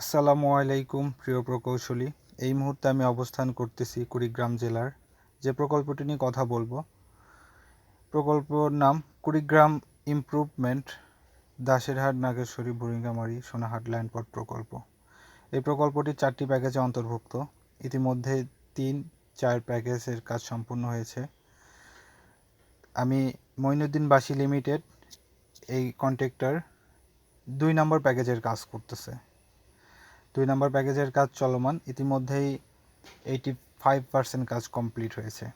আসসালামু আলাইকুম প্রিয় প্রকৌশলী। এই মুহূর্তে আমি অবস্থান করতেছি কুড়িগ্রাম জেলার যে প্রকল্পটি নিয়ে কথা বলবো। প্রকল্পর নাম কুড়িগ্রাম ইমপ্রুভমেন্ট দাসেরহাট নাগেশ্বরী বুড়িঙ্গামারি সোনাহাট ল্যান্ডপট প্রকল্প। এই প্রকল্পটি 4টি প্যাকেজে অন্তর্ভুক্ত। ইতিমধ্যে 3-4 প্যাকেজের কাজ সম্পূর্ণ হয়েছে। আমি মঈনুদ্দিন বাসী লিমিটেড এই কন্ট্রাক্টর 2 নম্বর প্যাকেজের কাজ করতেছে। 2 নম্বর প্যাকেজের কাজ চলমান, ইতিমধ্যেই 85% কাজ কমপ্লিট হয়েছে।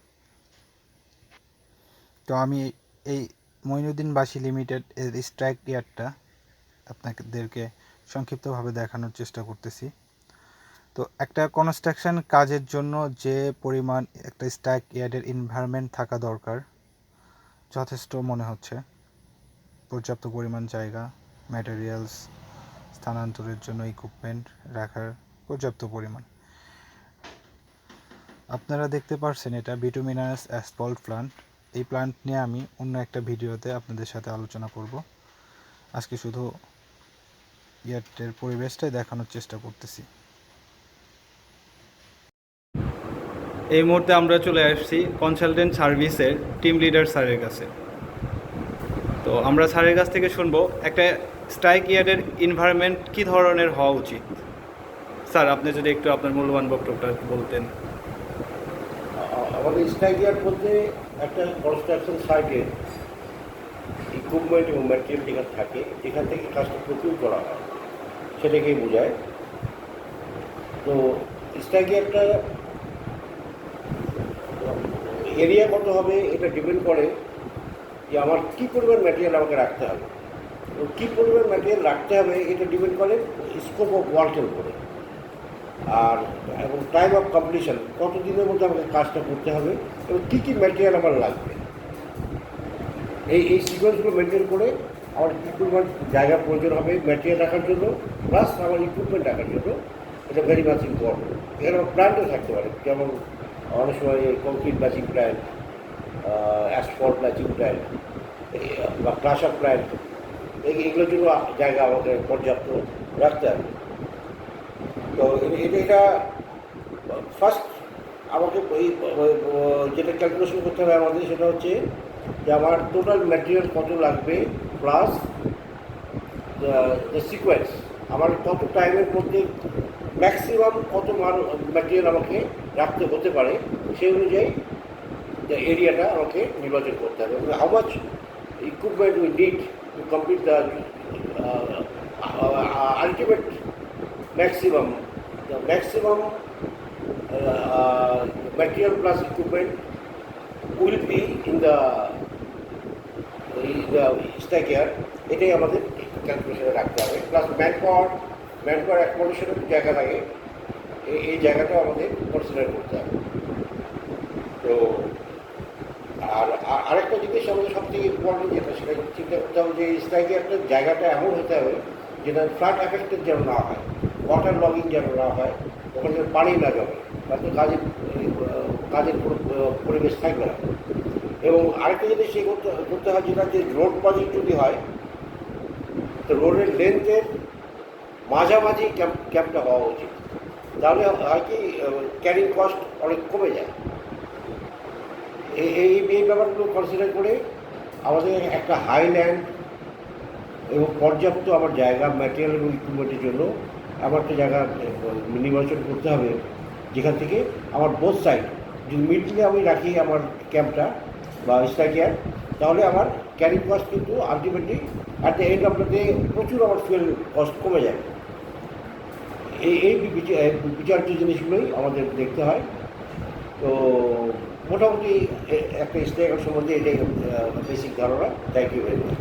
তো আমি এই মঈনুদ্দিন বাসী লিমিটেড এর স্ট্রাইক ইয়ার্ডটা আপনাদেরকে সংক্ষিপ্তভাবে দেখানোর চেষ্টা করতেছি। তো একটা কনস্ট্রাকশন কাজের জন্য যে পরিমাণ একটা স্ট্রাইক ইয়ার্ডের এনভায়রনমেন্ট থাকা দরকার যথেষ্ট মনে হচ্ছে। পর্যাপ্ত পরিমাণ জায়গা, ম্যাটেরিয়ালস, স্থানান্তরের জন্য ইকুইপমেন্ট রাখার পর্যাপ্ত পরিমাণ। আপনারা দেখতে পাচ্ছেন এটা বিটুমিনাস অ্যাসফল্ট প্লান্ট। এই প্লান্ট নিয়ে আমি অন্য একটা ভিডিওতে আপনাদের সাথে আলোচনা করব। আজকে শুধু ইয়ার্ডের পরিবেশটাই দেখানোর চেষ্টা করতেছি। এই মুহূর্তে আমরা চলে আসছি কনসালটেন্ট সার্ভিসের টিম লিডার স্যারের কাছে। তো আমরা স্যারের কাছ থেকে শুনবো একটা স্ট্রাইক ইয়ার্ডের এনভায়রনমেন্ট কী ধরনের হওয়া উচিত। স্যার, আপনি যদি একটু আপনার মূল্যবান বক্তব্যটা বলতেন। আমাদের স্ট্রাইক ইয়ার্ড বলতে একটা কনস্ট্রাকশন সাইটে ইকুইপমেন্ট এবং ম্যাটেরিয়াল যেখানে থাকে যেখান থেকে কাজটা প্রচুর করা হয় সেটাকেই বোঝায়। তো স্ট্রাইক ইয়ার্ডটা এরিয়া কত হবে এটা ডিপেন্ড করে যে আমার কী পরিমাণ ম্যাটেরিয়াল আমাকে রাখতে হবে এবং কী পরিমাণ ম্যাটেরিয়াল রাখতে হবে এটা ডিপেন্ড করে স্কোপ অফ ওয়ার্কের উপরে আর এবং টাইম অফ কমপ্লিশন, কত দিনের মধ্যে আমাকে কাজটা করতে হবে এবং কী কী ম্যাটেরিয়াল আমার লাগবে। এই সিকোয়েন্সগুলো মেনটেন করে আমার কী পরিমাণ জায়গা প্রয়োজন হবে ম্যাটেরিয়াল রাখার জন্য প্লাস আমার ইকুইপমেন্ট রাখার জন্য, এটা ভেরি মাচ ইম্পর্টেন্ট। এখানে আমার প্ল্যান্টও থাকতে পারে, যেমন অনেক সময় concrete batching plant, asphalt batching plant বা ক্লাসার প্ল্যান্ট, এগুলোর জন্য জায়গা আমাদের পর্যাপ্ত রাখতে হবে। তো এটা ফার্স্ট আমাকে যেটা ক্যালকুলেশন করতে হবে আমাদের সেটা হচ্ছে যে আমার টোটাল ম্যাটেরিয়াল কত লাগবে প্লাস দ্য সিকোয়েন্স, আমার কত টাইমের মধ্যে ম্যাক্সিমাম কত ম্যাটেরিয়াল আমাকে রাখতে হতে পারে সেই অনুযায়ী এরিয়াটা আমাকে নির্বাচন করতে হবে। How much equipment we need to complete the ultimate maximum, the maximum material plus equipment will be in the stack here. এটাই আমাদের ক্যালকুলেশনে রাখতে হবে। প্লাস ম্যানপাওয়ার অ্যাকোমোডেশনের জায়গা লাগে, এই জায়গাটাও আমাদের কনসিডার করতে হবে। তো আর আরেকটা জিনিস আমাদের সবথেকে ইম্পর্টেন্ট যেটা সেটা চিন্তা করতে হবে যে স্ট্রাইকে একটা জায়গাটা এমন হতে হবে যেটা ফ্লাড এফেক্টেড যেন না হয়, ওয়াটার লগিং যেন না হয়, ওখানে যেন পানি না জমে, তাতে কাজের পরিবেশ থাকবে না। এবং আরেকটা জিনিস সে করতে হয় যেটা যে রোড প্রজেক্ট যদি হয় তো রোডের লেন্থের মাঝামাঝি ক্যাম্পটা হওয়া উচিত, তাহলে হয় কি ক্যারিং কস্ট অনেক কমে যায়। এই ব্যাপারগুলো কনসিডার করে আমাদের একটা হাইল্যান্ড এবং পর্যাপ্ত আমার জায়গা ম্যাটেরিয়াল এবং ইকুইপমেন্টের জন্য আমার একটা জায়গা নির্বাচন করতে হবে যেখান থেকে আমার বোথ সাইড যদি মিডলে আমি রাখি আমার ক্যাম্পটা বা স্ট্রাইক ইয়ার্ড, তাহলে আমার ক্যারিং কস্ট কিন্তু ultimately at the end of the day প্রচুর আমার ফুয়েল কস্ট কমে যায়। এই বিচার্য জিনিসগুলোই আমাদের দেখতে হয়। তো মোটামুটি একটা স্ট্রাইক ইয়ার্ড সম্বন্ধে এটাই বেসিক ধারণা। Thank you very much.